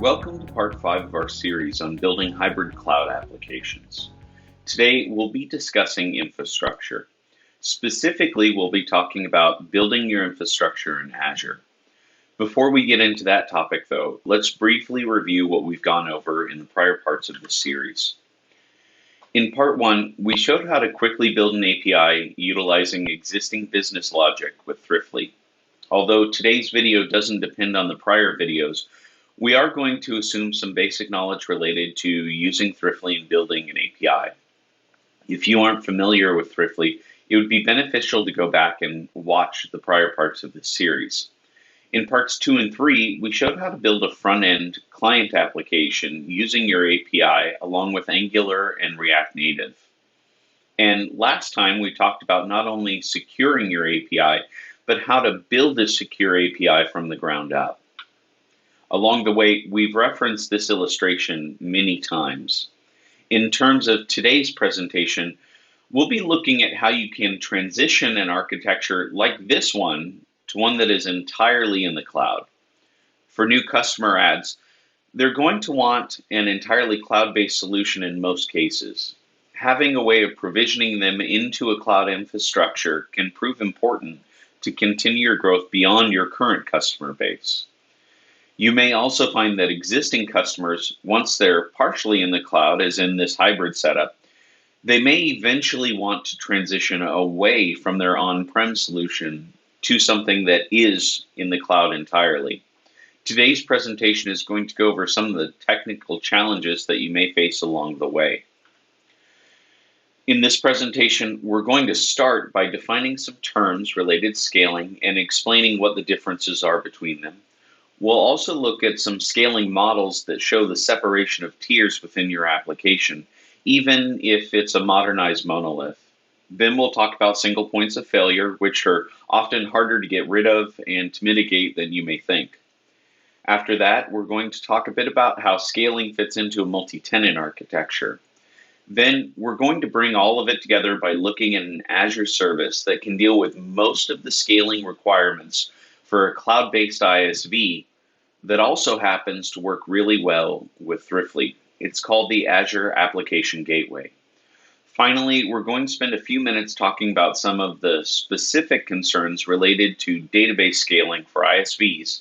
Welcome to part 5 of our series on building hybrid cloud applications. Today we'll be discussing infrastructure. Specifically, we'll be talking about building your infrastructure in Azure. Before we get into that topic though, let's briefly review what we've gone over in the prior parts of this series. In part 1, we showed how to quickly build an API utilizing existing business logic with Thriftly. Although today's video doesn't depend on the prior videos, we are going to assume some basic knowledge related to using Thriftly and building an API. If you aren't familiar with Thriftly, it would be beneficial to go back and watch the prior parts of this series. In parts 2 and 3, we showed how to build a front-end client application using your API along with Angular and React Native. And last time we talked about not only securing your API, but how to build a secure API from the ground up. Along the way, we've referenced this illustration many times. In terms of today's presentation, we'll be looking at how you can transition an architecture like this one to one that is entirely in the cloud. For new customer ads, they're going to want an entirely cloud-based solution in most cases. Having a way of provisioning them into a cloud infrastructure can prove important to continue your growth beyond your current customer base. You may also find that existing customers, once they're partially in the cloud, as in this hybrid setup, they may eventually want to transition away from their on-prem solution to something that is in the cloud entirely. Today's presentation is going to go over some of the technical challenges that you may face along the way. In this presentation, we're going to start by defining some terms related to scaling and explaining what the differences are between them. We'll also look at some scaling models that show the separation of tiers within your application, even if it's a modernized monolith. Then we'll talk about single points of failure, which are often harder to get rid of and to mitigate than you may think. After that, we're going to talk a bit about how scaling fits into a multi-tenant architecture. Then we're going to bring all of it together by looking at an Azure service that can deal with most of the scaling requirements for a cloud-based ISV that also happens to work really well with Thriftly. It's called the Azure Application Gateway. Finally, we're going to spend a few minutes talking about some of the specific concerns related to database scaling for ISVs,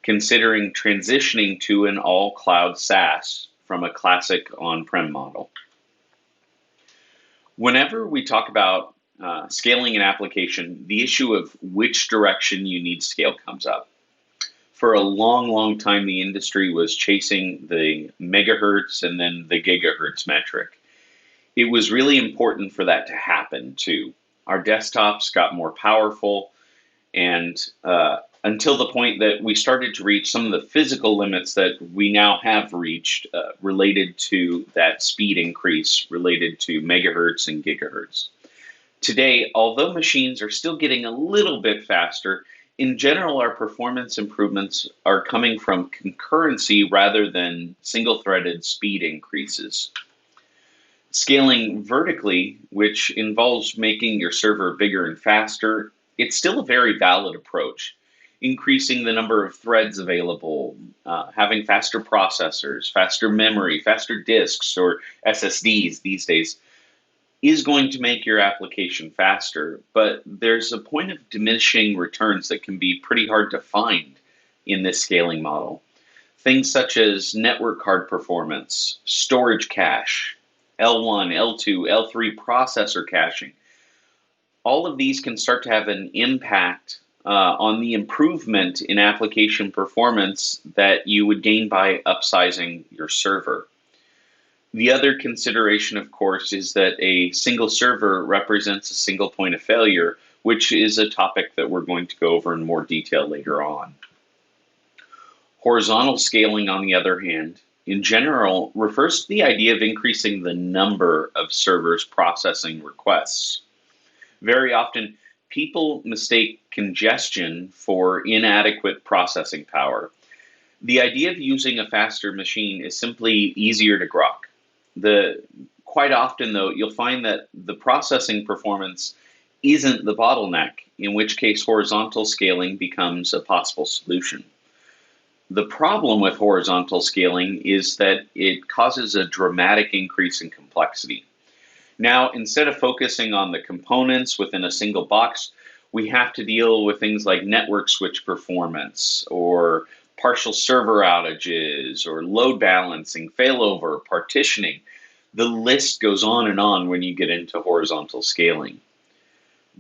considering transitioning to an all-cloud Saas from a classic on-prem model. Whenever we talk about scaling an application, the issue of which direction you need to scale comes up. For a long time, the industry was chasing the megahertz and then the gigahertz metric. It was really important for that to happen too. Our desktops got more powerful, and until the point that we started to reach some of the physical limits that we now have reached related to that speed increase related to megahertz and gigahertz. Today, although machines are still getting a little bit faster, in general, our performance improvements are coming from concurrency rather than single-threaded speed increases. Scaling vertically, which involves making your server bigger and faster, it's still a very valid approach. Increasing the number of threads available, having faster processors, faster memory, faster disks, or SSDs these days, is going to make your application faster, but there's a point of diminishing returns that can be pretty hard to find in this scaling model. Things such as network card performance, storage cache, L1, L2, L3 processor caching. All of these can start to have an impact on the improvement in application performance that you would gain by upsizing your server. The other consideration, of course, is that a single server represents a single point of failure, which is a topic that we're going to go over in more detail later on. Horizontal scaling, on the other hand, in general, refers to the idea of increasing the number of servers processing requests. Very often, people mistake congestion for inadequate processing power. The idea of using a faster machine is simply easier to grok. Quite often, though, you'll find that the processing performance isn't the bottleneck, in which case horizontal scaling becomes a possible solution. The problem with horizontal scaling is that it causes a dramatic increase in complexity. Now, instead of focusing on the components within a single box, we have to deal with things like network switch performance or partial server outages or load balancing, failover, partitioning. The list goes on and on when you get into horizontal scaling.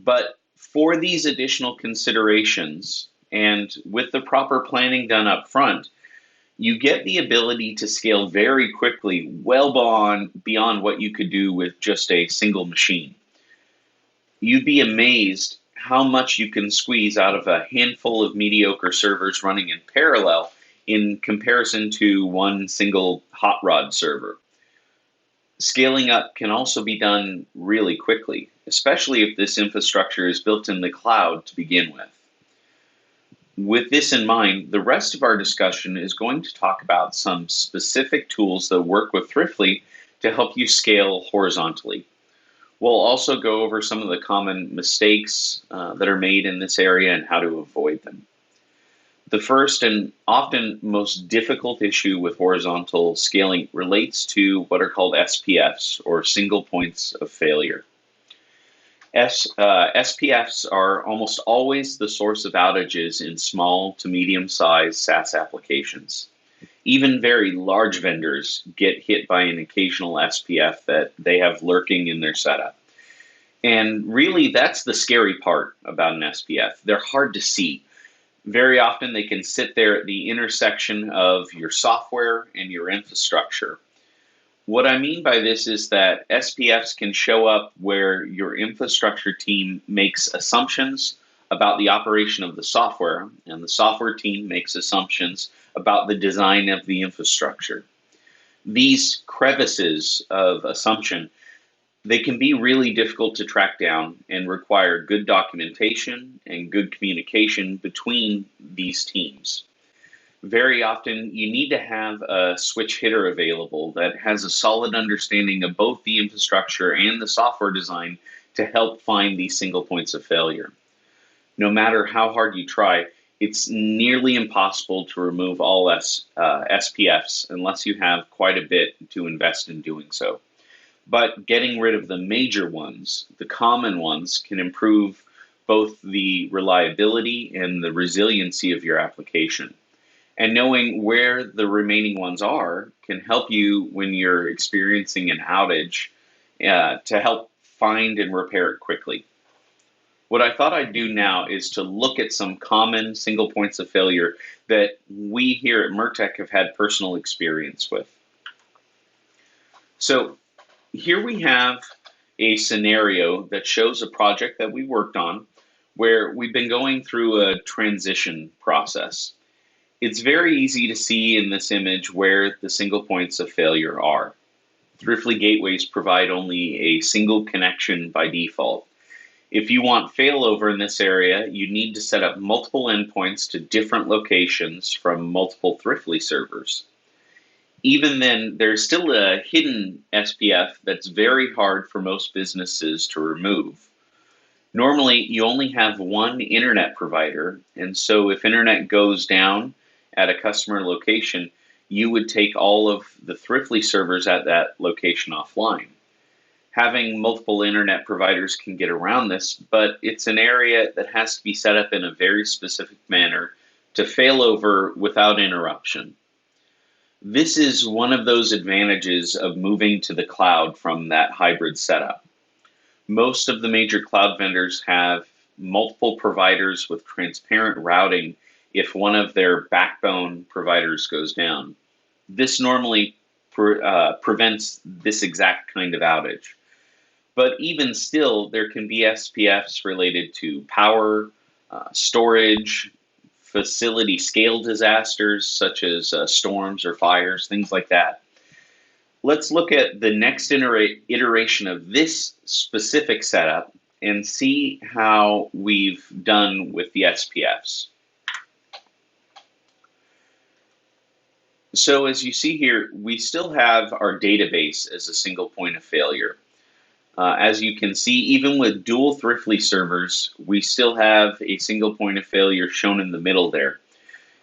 But for these additional considerations, and with the proper planning done up front, you get the ability to scale very quickly, well beyond what you could do with just a single machine. You'd be amazed how much you can squeeze out of a handful of mediocre servers running in parallel in comparison to one single hot rod server. Scaling up can also be done really quickly, especially if this infrastructure is built in the cloud to begin with. With this in mind, the rest of our discussion is going to talk about some specific tools that work with Thriftly to help you scale horizontally. We'll also go over some of the common mistakes that are made in this area and how to avoid them. The first and often most difficult issue with horizontal scaling relates to what are called SPFs, or single points of failure. SPFs are almost always the source of outages in small to medium-sized SaaS applications. Even very large vendors get hit by an occasional SPF that they have lurking in their setup. And really, that's the scary part about an SPF. They're hard to see. Very often, they can sit there at the intersection of your software and your infrastructure. What I mean by this is that SPFs can show up where your infrastructure team makes assumptions about the operation of the software, and the software team makes assumptions about the design of the infrastructure. These crevices of assumption, they can be really difficult to track down and require good documentation and good communication between these teams. Very often, you need to have a switch hitter available that has a solid understanding of both the infrastructure and the software design to help find these single points of failure. No matter how hard you try, it's nearly impossible to remove all SPFs unless you have quite a bit to invest in doing so. But getting rid of the major ones, the common ones, can improve both the reliability and the resiliency of your application. And knowing where the remaining ones are can help you when you're experiencing an outage to help find and repair it quickly. What I thought I'd do now is to look at some common single points of failure that we here at Mertech have had personal experience with. So here we have a scenario that shows a project that we worked on where we've been going through a transition process. It's very easy to see in this image where the single points of failure are. Thriftly gateways provide only a single connection by default. If you want failover in this area, you need to set up multiple endpoints to different locations from multiple Thriftly servers. Even then, there's still a hidden SPF that's very hard for most businesses to remove. Normally, you only have one internet provider, and so if internet goes down at a customer location, you would take all of the Thriftly servers at that location offline. Having multiple internet providers can get around this, but it's an area that has to be set up in a very specific manner to fail over without interruption. This is one of those advantages of moving to the cloud from that hybrid setup. Most of the major cloud vendors have multiple providers with transparent routing if one of their backbone providers goes down. This normally prevents this exact kind of outage. But even still, there can be SPFs related to power, storage, facility scale disasters such as storms or fires, things like that. Let's look at the next iteration of this specific setup and see how we've done with the SPFs. So as you see here, we still have our database as a single point of failure. As you can see, even with dual Thriftly servers, we still have a single point of failure shown in the middle there.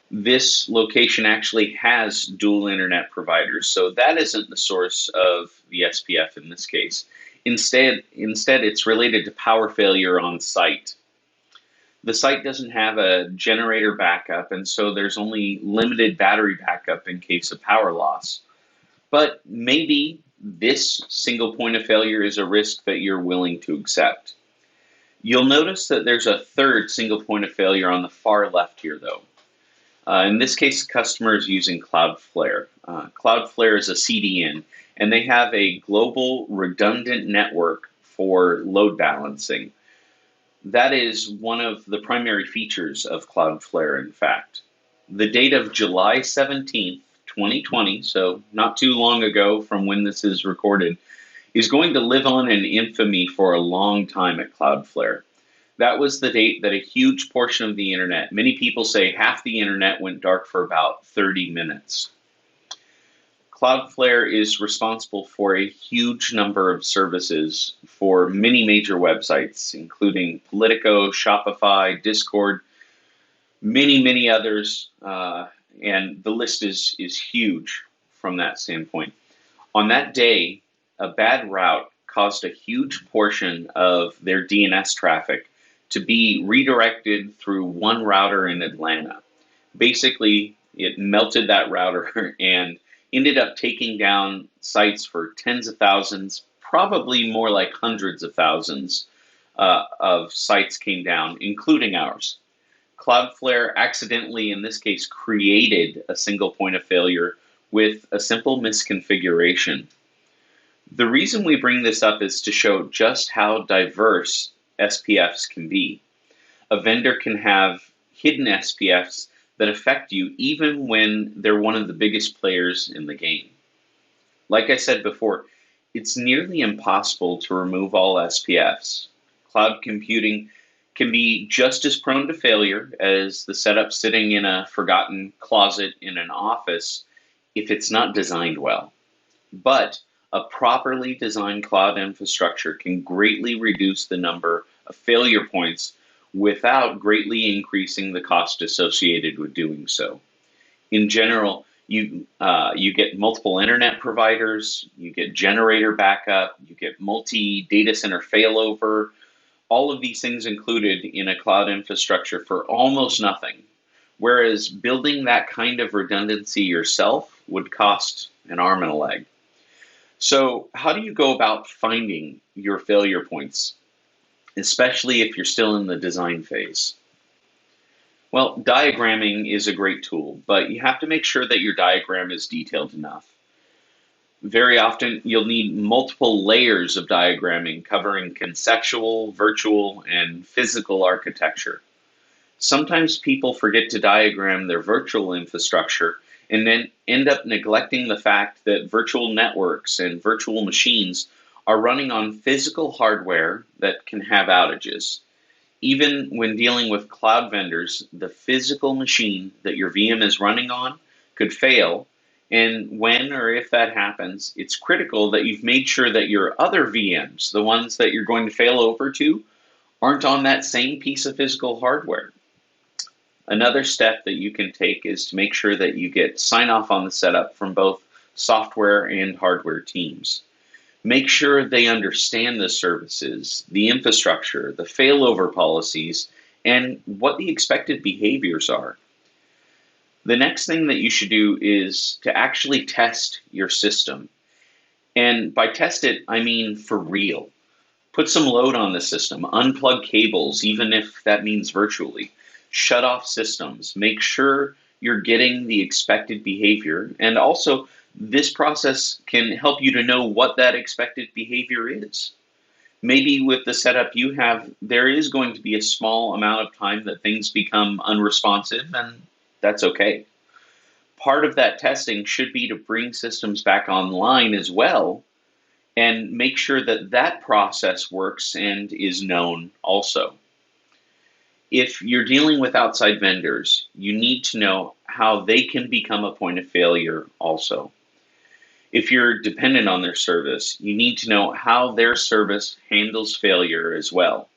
This location actually has dual internet providers, so that isn't the source of the SPF in this case. Instead, it's related to power failure on site. The site doesn't have a generator backup, and so there's only limited battery backup in case of power loss. But maybe this single point of failure is a risk that you're willing to accept. You'll notice that there's a third single point of failure on the far left here, though. In this case, the customer is using Cloudflare. Cloudflare is a CDN, and they have a global redundant network for load balancing. That is one of the primary features of Cloudflare, in fact. The date of July 17th, 2020, so not too long ago from when this is recorded, is going to live on in infamy for a long time at Cloudflare. That was the date that a huge portion of the internet, many people say half the internet, went dark for about 30 minutes. Cloudflare is responsible for a huge number of services for many major websites, including Politico, Shopify, Discord, many others, and the list is huge from that standpoint. On that day, a bad route caused a huge portion of their DNS traffic to be redirected through one router in Atlanta. Basically, it melted that router and ended up taking down sites for tens of thousands, probably more like hundreds of thousands of sites came down, including ours. Cloudflare accidentally, in this case, created a single point of failure with a simple misconfiguration. The reason we bring this up is to show just how diverse SPFs can be. A vendor can have hidden SPFs that affect you even when they're one of the biggest players in the game. Like I said before, it's nearly impossible to remove all SPFs. Cloud computing can be just as prone to failure as the setup sitting in a forgotten closet in an office if it's not designed well. But a properly designed cloud infrastructure can greatly reduce the number of failure points without greatly increasing the cost associated with doing so. In general, you get multiple internet providers, you get generator backup, you get multi-data center failover, all of these things included in a cloud infrastructure for almost nothing. Whereas building that kind of redundancy yourself would cost an arm and a leg. So how do you go about finding your failure points, especially if you're still in the design phase? Well, diagramming is a great tool, but you have to make sure that your diagram is detailed enough. Very often, you'll need multiple layers of diagramming covering conceptual, virtual, and physical architecture. Sometimes people forget to diagram their virtual infrastructure and then end up neglecting the fact that virtual networks and virtual machines are running on physical hardware that can have outages. Even when dealing with cloud vendors, the physical machine that your VM is running on could fail. And when or if that happens, it's critical that you've made sure that your other VMs, the ones that you're going to fail over to, aren't on that same piece of physical hardware. Another step that you can take is to make sure that you get sign off on the setup from both software and hardware teams. Make sure they understand the services, the infrastructure, the failover policies, and what the expected behaviors are. The next thing that you should do is to actually test your system. And by test it, I mean for real. Put some load on the system, unplug cables, even if that means virtually. Shut off systems, make sure you're getting the expected behavior, and also this process can help you to know what that expected behavior is. Maybe with the setup you have, there is going to be a small amount of time that things become unresponsive, and that's okay. Part of that testing should be to bring systems back online as well and make sure that that process works and is known also. If you're dealing with outside vendors, you need to know how they can become a point of failure also. If you're dependent on their service, you need to know how their service handles failure as well.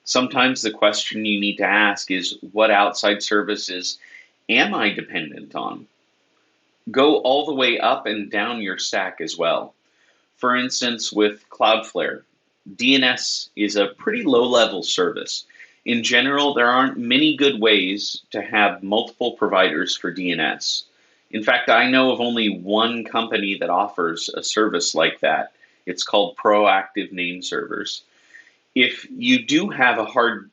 Sometimes the question you need to ask is what outside services am I dependent on? Go all the way up and down your stack as well. For instance, with Cloudflare, DNS is a pretty low-level service. In general, there aren't many good ways to have multiple providers for DNS. In fact, I know of only one company that offers a service like that. It's called Proactive Name Servers. If you do have a hard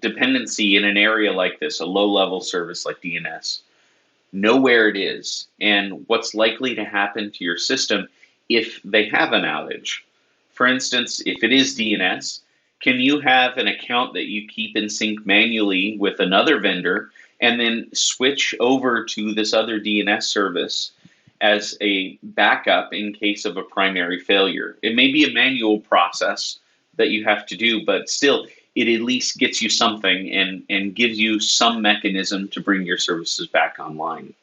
dependency in an area like this, a low-level service like DNS, know where it is and what's likely to happen to your system if they have an outage. For instance, if it is DNS, can you have an account that you keep in sync manually with another vendor and then switch over to this other DNS service as a backup in case of a primary failure? It may be a manual process that you have to do, but still, it at least gets you something and gives you some mechanism to bring your services back online.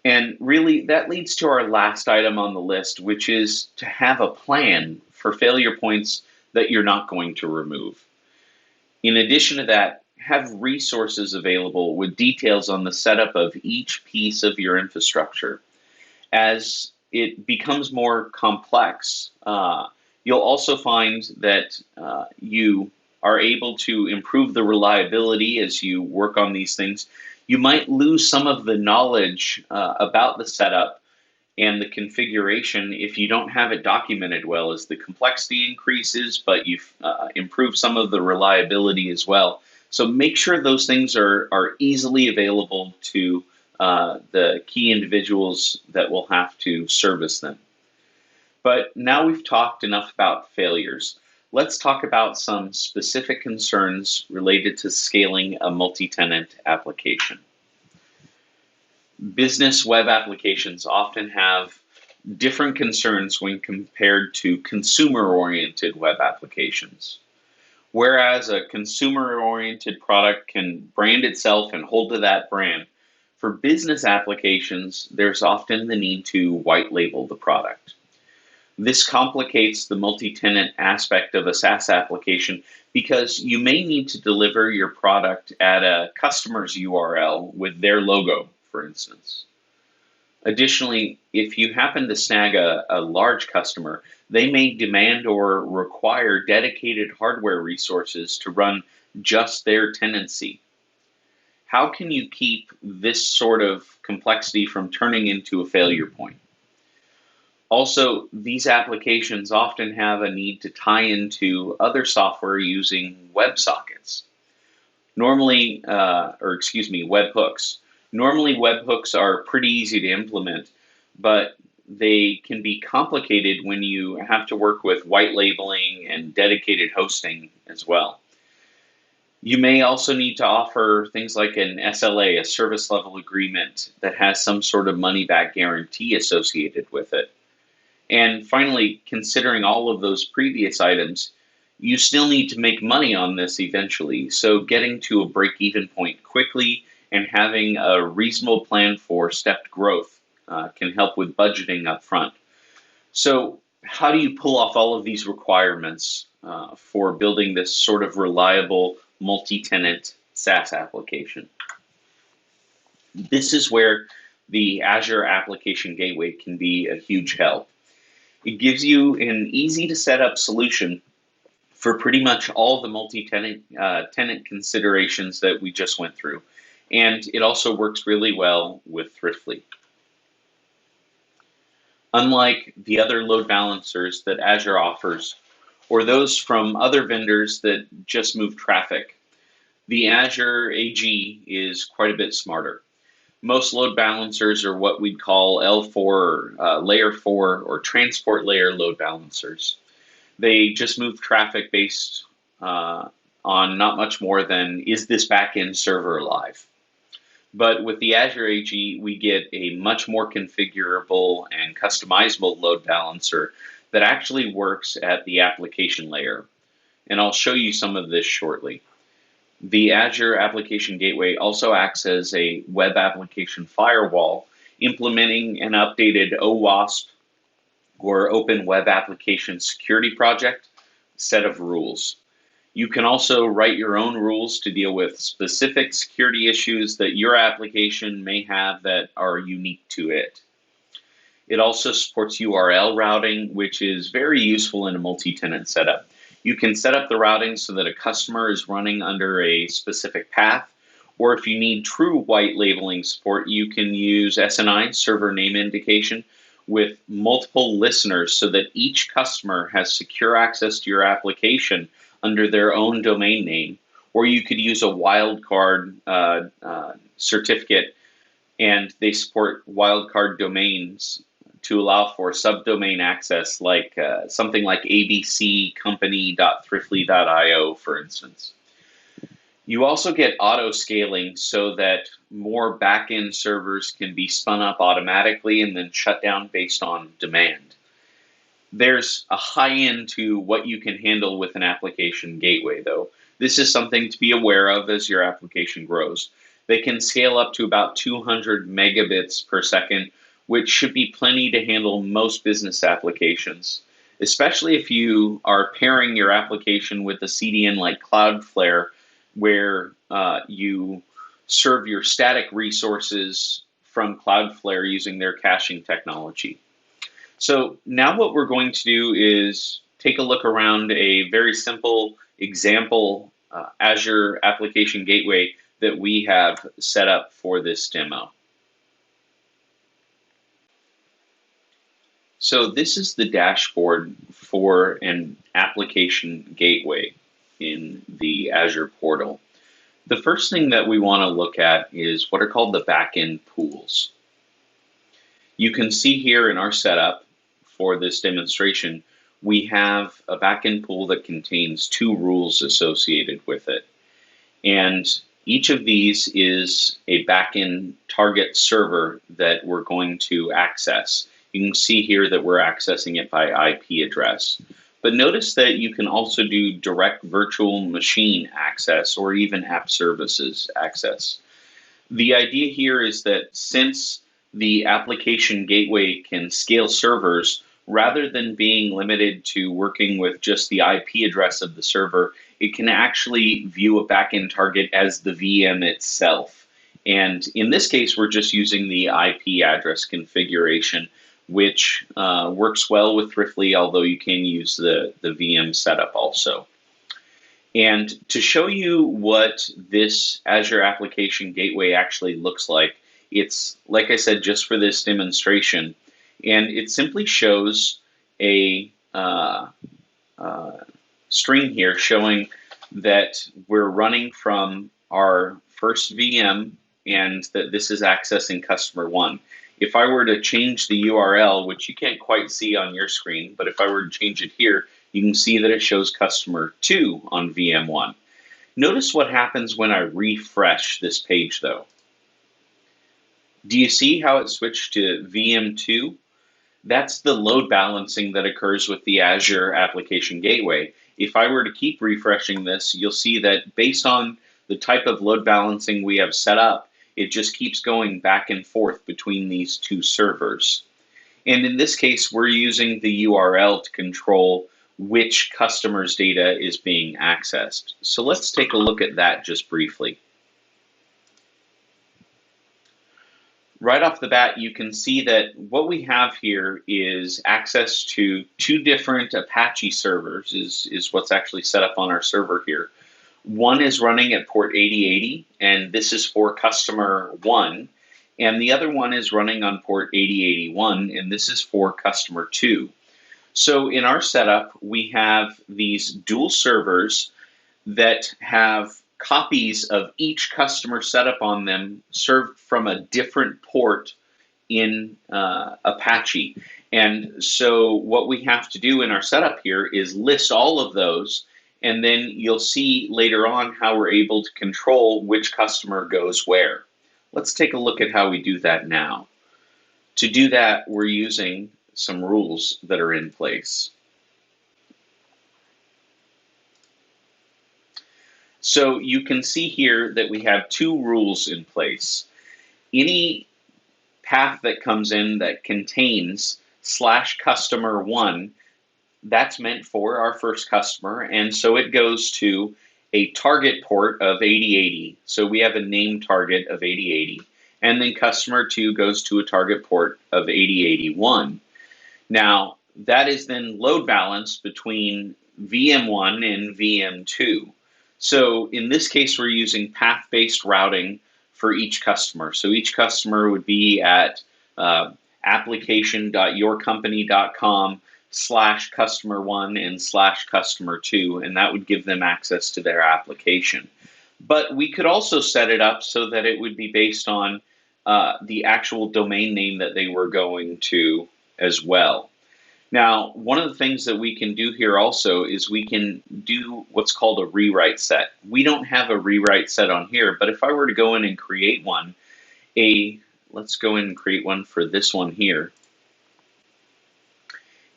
And really, that leads to our last item on the list, which is to have a plan for failure points that you're not going to remove. In addition to that, have resources available with details on the setup of each piece of your infrastructure. As it becomes more complex, you'll also find that you are able to improve the reliability as you work on these things. You might lose some of the knowledge about the setup and the configuration if you don't have it documented well as the complexity increases, but you've improved some of the reliability as well. So make sure those things are easily available to the key individuals that will have to service them. But now we've talked enough about failures. Let's talk about some specific concerns related to scaling a multi-tenant application. Business web applications often have different concerns when compared to consumer-oriented web applications. Whereas a consumer-oriented product can brand itself and hold to that brand, for business applications, there's often the need to white label the product. This complicates the multi-tenant aspect of a SaaS application because you may need to deliver your product at a customer's URL with their logo, for instance. Additionally, if you happen to snag a large customer, they may demand or require dedicated hardware resources to run just their tenancy. How can you keep this sort of complexity from turning into a failure point? Also, these applications often have a need to tie into other software using websockets. Normally, webhooks. Normally, webhooks are pretty easy to implement, but they can be complicated when you have to work with white labeling and dedicated hosting as well. You may also need to offer things like an SLA, a service level agreement, that has some sort of money back guarantee associated with it. And finally, considering all of those previous items, you still need to make money on this eventually. So getting to a break-even point quickly and having a reasonable plan for stepped growth can help with budgeting up front. So how do you pull off all of these requirements for building this sort of reliable multi-tenant SaaS application? This is where the Azure Application Gateway can be a huge help. It gives you an easy to set up solution for pretty much all the multi-tenant tenant considerations that we just went through. And it also works really well with Thriftly. Unlike the other load balancers that Azure offers, or those from other vendors that just move traffic, the Azure AG is quite a bit smarter. Most load balancers are what we'd call L4, layer 4, or transport layer load balancers. They just move traffic based on not much more than, is this backend server alive? But with the Azure AG, we get a much more configurable and customizable load balancer that actually works at the application layer. And I'll show you some of this shortly. The Azure Application Gateway also acts as a web application firewall, implementing an updated OWASP, or Open Web Application Security Project, set of rules. You can also write your own rules to deal with specific security issues that your application may have that are unique to it. It also supports URL routing, which is very useful in a multi-tenant setup. You can set up the routing so that a customer is running under a specific path, or if you need true white labeling support, you can use SNI, server name indication, with multiple listeners so that each customer has secure access to your application under their own domain name. Or you could use a wildcard certificate, and they support wildcard domains to allow for subdomain access, like something like abccompany.thriftly.io, for instance. You also get auto scaling so that more backend servers can be spun up automatically and then shut down based on demand. There's a high end to what you can handle with an application gateway, though. This is something to be aware of as your application grows. They can scale up to about 200 megabits per second, which should be plenty to handle most business applications, especially if you are pairing your application with a CDN like Cloudflare, where you serve your static resources from Cloudflare using their caching technology. So now what we're going to do is take a look around a very simple example Azure application gateway that we have set up for this demo. So this is the dashboard for an application gateway in the Azure portal. The first thing that we want to look at is what are called the backend pools. You can see here in our setup for this demonstration, we have a backend pool that contains 2 rules associated with it. And each of these is a backend target server that we're going to access. You can see here that we're accessing it by IP address. But notice that you can also do direct virtual machine access or even app services access. The idea here is that since the application gateway can scale servers, rather than being limited to working with just the IP address of the server, it can actually view a backend target as the VM itself. And in this case, we're just using the IP address configuration, which works well with Thriftly, although you can use the VM setup also. And to show you what this Azure Application Gateway actually looks like, it's, like I said, just for this demonstration. And it simply shows a string here showing that we're running from our first VM and that this is accessing customer 1. If I were to change the URL, which you can't quite see on your screen, but if I were to change it here, you can see that it shows customer 2 on VM 1. Notice what happens when I refresh this page, though. Do you see how it switched to VM 2? That's the load balancing that occurs with the Azure Application Gateway. If I were to keep refreshing this, you'll see that based on the type of load balancing we have set up, it just keeps going back and forth between these 2 servers. And in this case, we're using the URL to control which customer's data is being accessed. So let's take a look at that just briefly. Right off the bat, you can see that what we have here is access to 2 different Apache servers is what's actually set up on our server here. One is running at port 8080, and this is for customer 1, and the other one is running on port 8081, and this is for customer 2. So in our setup, we have these dual servers that have copies of each customer setup on them served from a different port in Apache. And so what we have to do in our setup here is list all of those, and then you'll see later on how we're able to control which customer goes where. Let's take a look at how we do that now. To do that, we're using some rules that are in place. So you can see here that we have 2 rules in place. Any path that comes in that contains /customer1, that's meant for our first customer, and so it goes to a target port of 8080. So we have a name target of 8080, and then customer 2 goes to a target port of 8081. Now, that is then load balanced between VM1 and VM2. So in this case, we're using path-based routing for each customer. So each customer would be at application.yourcompany.com/customer1 and /customer2, and that would give them access to their application. But we could also set it up so that it would be based on the actual domain name that they were going to as well. Now, one of the things that we can do here also is we can do what's called a rewrite set. We don't have a rewrite set on here, but if I were to go in and create one, let's go in and create one for this one here.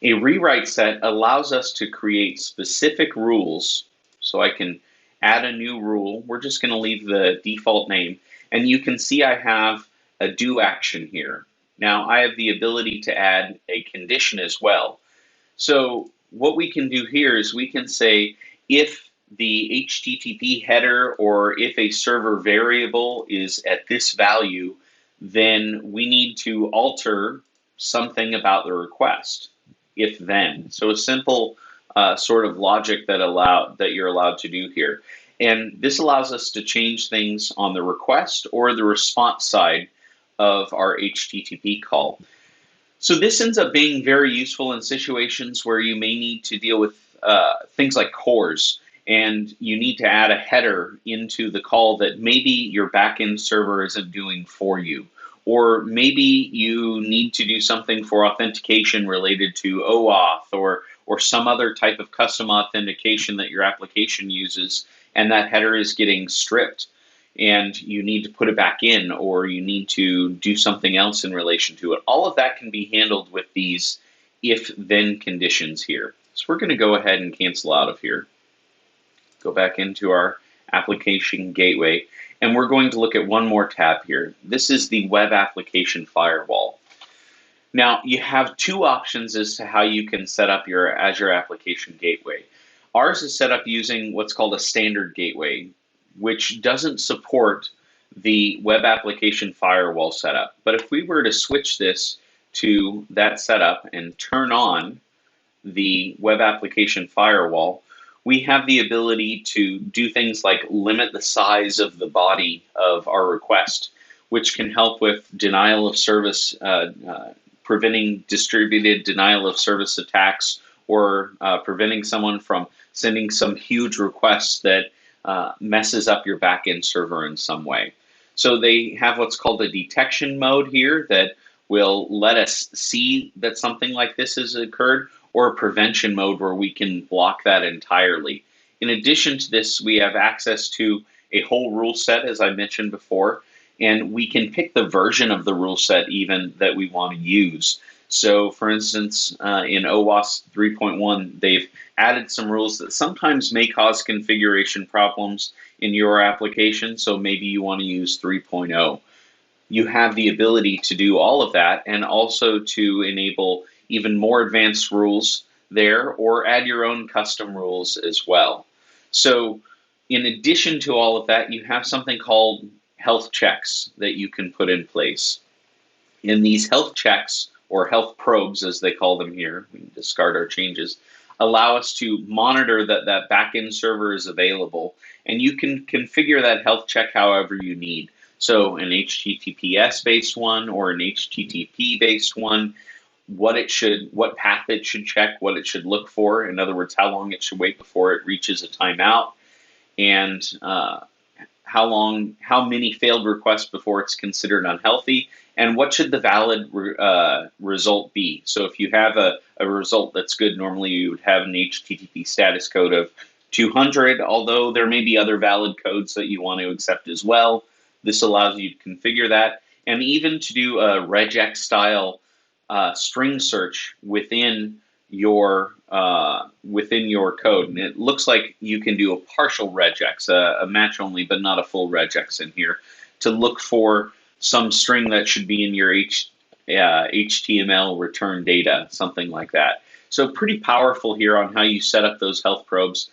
A rewrite set allows us to create specific rules. So I can add a new rule. We're just going to leave the default name. And you can see I have a do action here. Now I have the ability to add a condition as well. So what we can do here is we can say if the HTTP header or if a server variable is at this value, then we need to alter something about the request, if then. So a simple sort of logic that you're allowed to do here. And this allows us to change things on the request or the response side of our HTTP call. So this ends up being very useful in situations where you may need to deal with things like CORS, and you need to add a header into the call that maybe your backend server isn't doing for you. Or maybe you need to do something for authentication related to OAuth or some other type of custom authentication that your application uses, and that header is getting stripped, and you need to put it back in, or you need to do something else in relation to it. All of that can be handled with these if-then conditions here. So we're going to go ahead and cancel out of here. Go back into our application gateway, and we're going to look at one more tab here. This is the web application firewall. Now, you have two options as to how you can set up your Azure application gateway. Ours is set up using what's called a standard gateway, which doesn't support the web application firewall setup. But if we were to switch this to that setup and turn on the web application firewall, we have the ability to do things like limit the size of the body of our request, which can help with denial of service, preventing distributed denial of service attacks, or preventing someone from sending some huge requests that messes up your backend server in some way. So they have what's called a detection mode here that will let us see that something like this has occurred, or a prevention mode where we can block that entirely. In addition to this, we have access to a whole rule set, as I mentioned before, and we can pick the version of the rule set even that we want to use. So for instance, in OWASP 3.1, they've added some rules that sometimes may cause configuration problems in your application, so maybe you want to use 3.0. You have the ability to do all of that, and also to enable even more advanced rules there, or add your own custom rules as well. So in addition to all of that, you have something called health checks that you can put in place. And these health checks, or health probes as they call them here, we can discard our changes, allow us to monitor that that backend server is available, and you can configure that health check however you need. So an HTTPS based one or an HTTP based one, what path it should check, what it should look for, in other words, how long it should wait before it reaches a timeout, and how many failed requests before it's considered unhealthy, and what should the valid result be. So if you have a result that's good, normally you would have an HTTP status code of 200, although there may be other valid codes that you want to accept as well. This allows you to configure that, and even to do a regex style string search within your code. And it looks like you can do a partial regex, a match only, but not a full regex in here, to look for some string that should be in your HTML return data, something like that. So pretty powerful here on how you set up those health probes.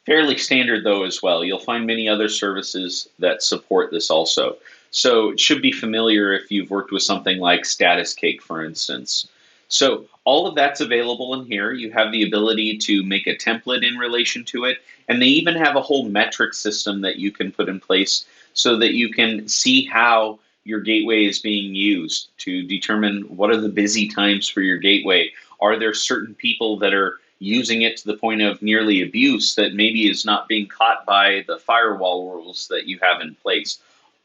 Fairly standard though as well. You'll find many other services that support this also. So it should be familiar if you've worked with something like Status Cake, for instance. So all of that's available in here. You have the ability to make a template in relation to it, and they even have a whole metric system that you can put in place so that you can see how your gateway is being used to determine what are the busy times for your gateway. Are there certain people that are using it to the point of nearly abuse that maybe is not being caught by the firewall rules that you have in place?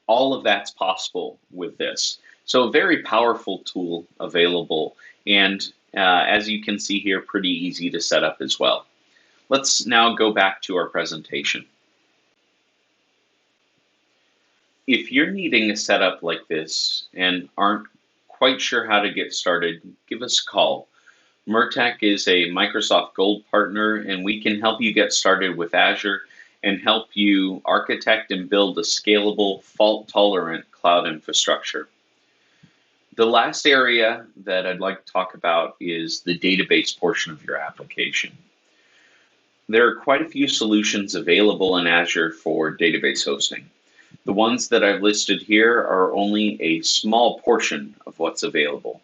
All of that's possible with this. So a very powerful tool available, and as you can see here, pretty easy to set up as well. Let's now go back to our presentation. If you're needing a setup like this and aren't quite sure how to get started, give us a call. Murtech is a Microsoft Gold partner, and we can help you get started with Azure and help you architect and build a scalable, fault-tolerant cloud infrastructure. The last area that I'd like to talk about is the database portion of your application. There are quite a few solutions available in Azure for database hosting. The ones that I've listed here are only a small portion of what's available.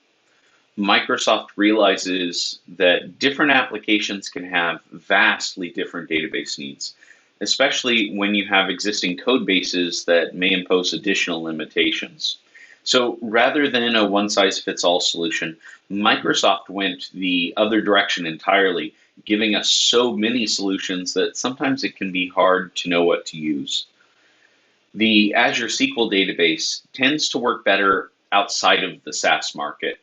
Microsoft realizes that different applications can have vastly different database needs, especially when you have existing code bases that may impose additional limitations. So rather than a one-size-fits-all solution, Microsoft went the other direction entirely, giving us so many solutions that sometimes it can be hard to know what to use. The Azure SQL database tends to work better outside of the Saas market.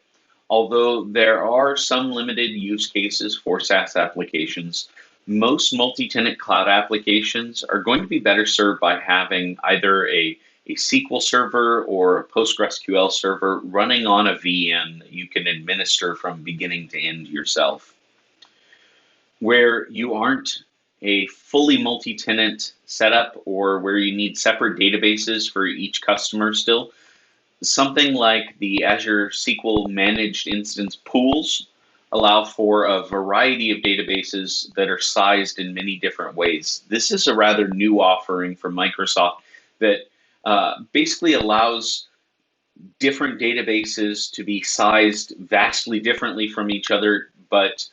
Although there are some limited use cases for Saas applications, most multi-tenant cloud applications are going to be better served by having either a SQL server or a PostgreSQL server running on a VM that you can administer from beginning to end yourself. Where you aren't a fully multi-tenant setup or where you need separate databases for each customer still, something like the Azure SQL Managed Instance pools allow for a variety of databases that are sized in many different ways. This is a rather new offering from Microsoft that basically allows different databases to be sized vastly differently from each other, but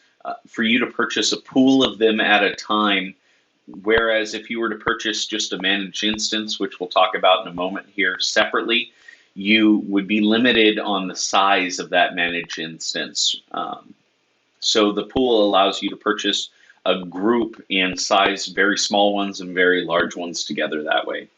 for you to purchase a pool of them at a time. Whereas if you were to purchase just a managed instance, which we'll talk about in a moment here separately, you would be limited on the size of that managed instance. So the pool allows you to purchase a group and size very small ones and very large ones together that way.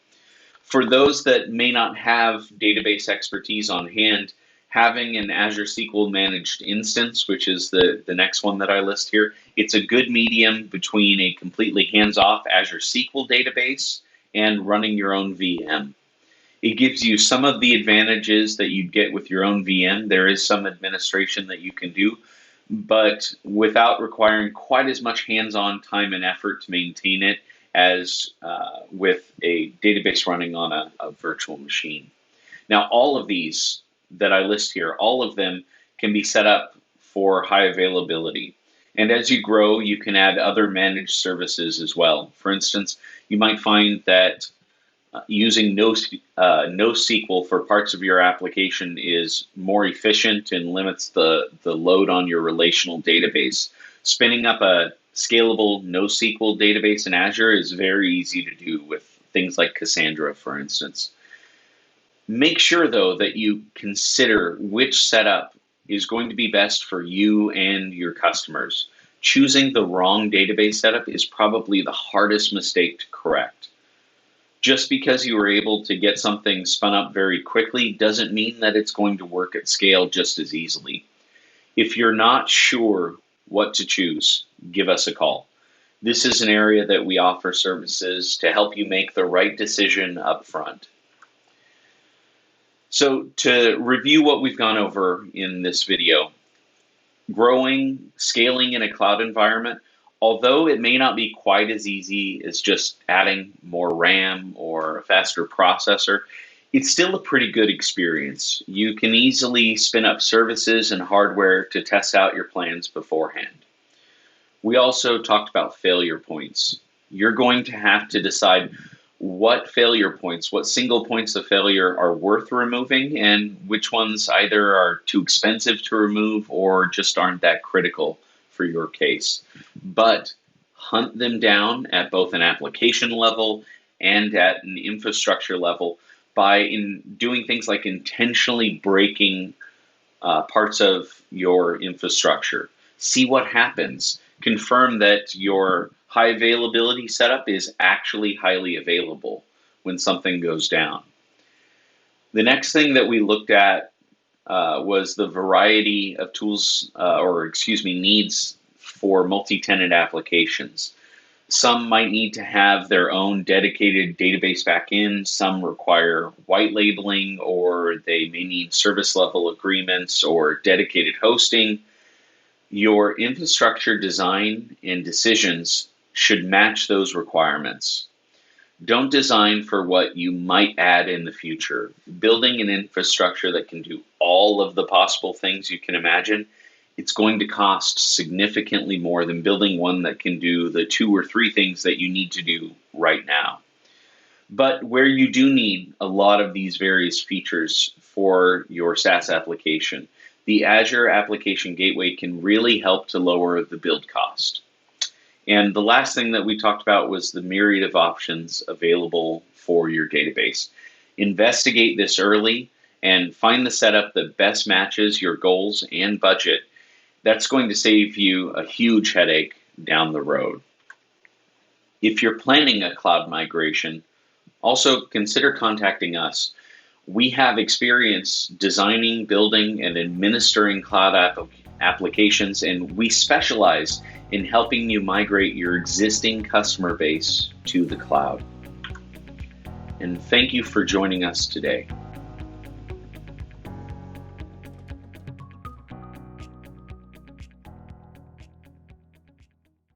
For those that may not have database expertise on hand, having an Azure SQL managed instance, which is the next one that I list here, it's a good medium between a completely hands-off Azure SQL database and running your own VM. It gives you some of the advantages that you'd get with your own VM. There is some administration that you can do, but without requiring quite as much hands-on time and effort to maintain it as with a database running on a virtual machine. Now, all of these that I list here, all of them can be set up for high availability. And as you grow, you can add other managed services as well. For instance, you might find that using NoSQL for parts of your application is more efficient and limits the load on your relational database. Spinning up a scalable NoSQL database in Azure is very easy to do with things like Cassandra, for instance. Make sure, though, that you consider which setup is going to be best for you and your customers. Choosing the wrong database setup is probably the hardest mistake to correct. Just because you were able to get something spun up very quickly doesn't mean that it's going to work at scale just as easily. If you're not sure what to choose, give us a call. This is an area that we offer services to help you make the right decision up front. So to review what we've gone over in this video, scaling in a cloud environment, although it may not be quite as easy as just adding more RAM or a faster processor, It's still a pretty good experience. You can easily spin up services and hardware to test out your plans beforehand. We also talked about failure points. You're going to have to decide what failure points, what single points of failure are worth removing, and which ones either are too expensive to remove or just aren't that critical for your case. But hunt them down at both an application level and at an infrastructure level by doing things like intentionally breaking parts of your infrastructure. See what happens. Confirm that your high availability setup is actually highly available when something goes down. The next thing that we looked at was the variety of tools, needs for multi-tenant applications. Some might need to have their own dedicated database backend. Some require white labeling, or they may need service level agreements or dedicated hosting. Your infrastructure design and decisions should match those requirements. Don't design for what you might add in the future. Building an infrastructure that can do all of the possible things you can imagine, it's going to cost significantly more than building one that can do the 2 or 3 things that you need to do right now. But where you do need a lot of these various features for your SaaS application, the Azure Application Gateway can really help to lower the build cost. And the last thing that we talked about was the myriad of options available for your database. Investigate this early and find the setup that best matches your goals and budget. That's going to save you a huge headache down the road. If you're planning a cloud migration, also consider contacting us. We have experience designing, building, and administering cloud applications, and we specialize in helping you migrate your existing customer base to the cloud. And thank you for joining us today.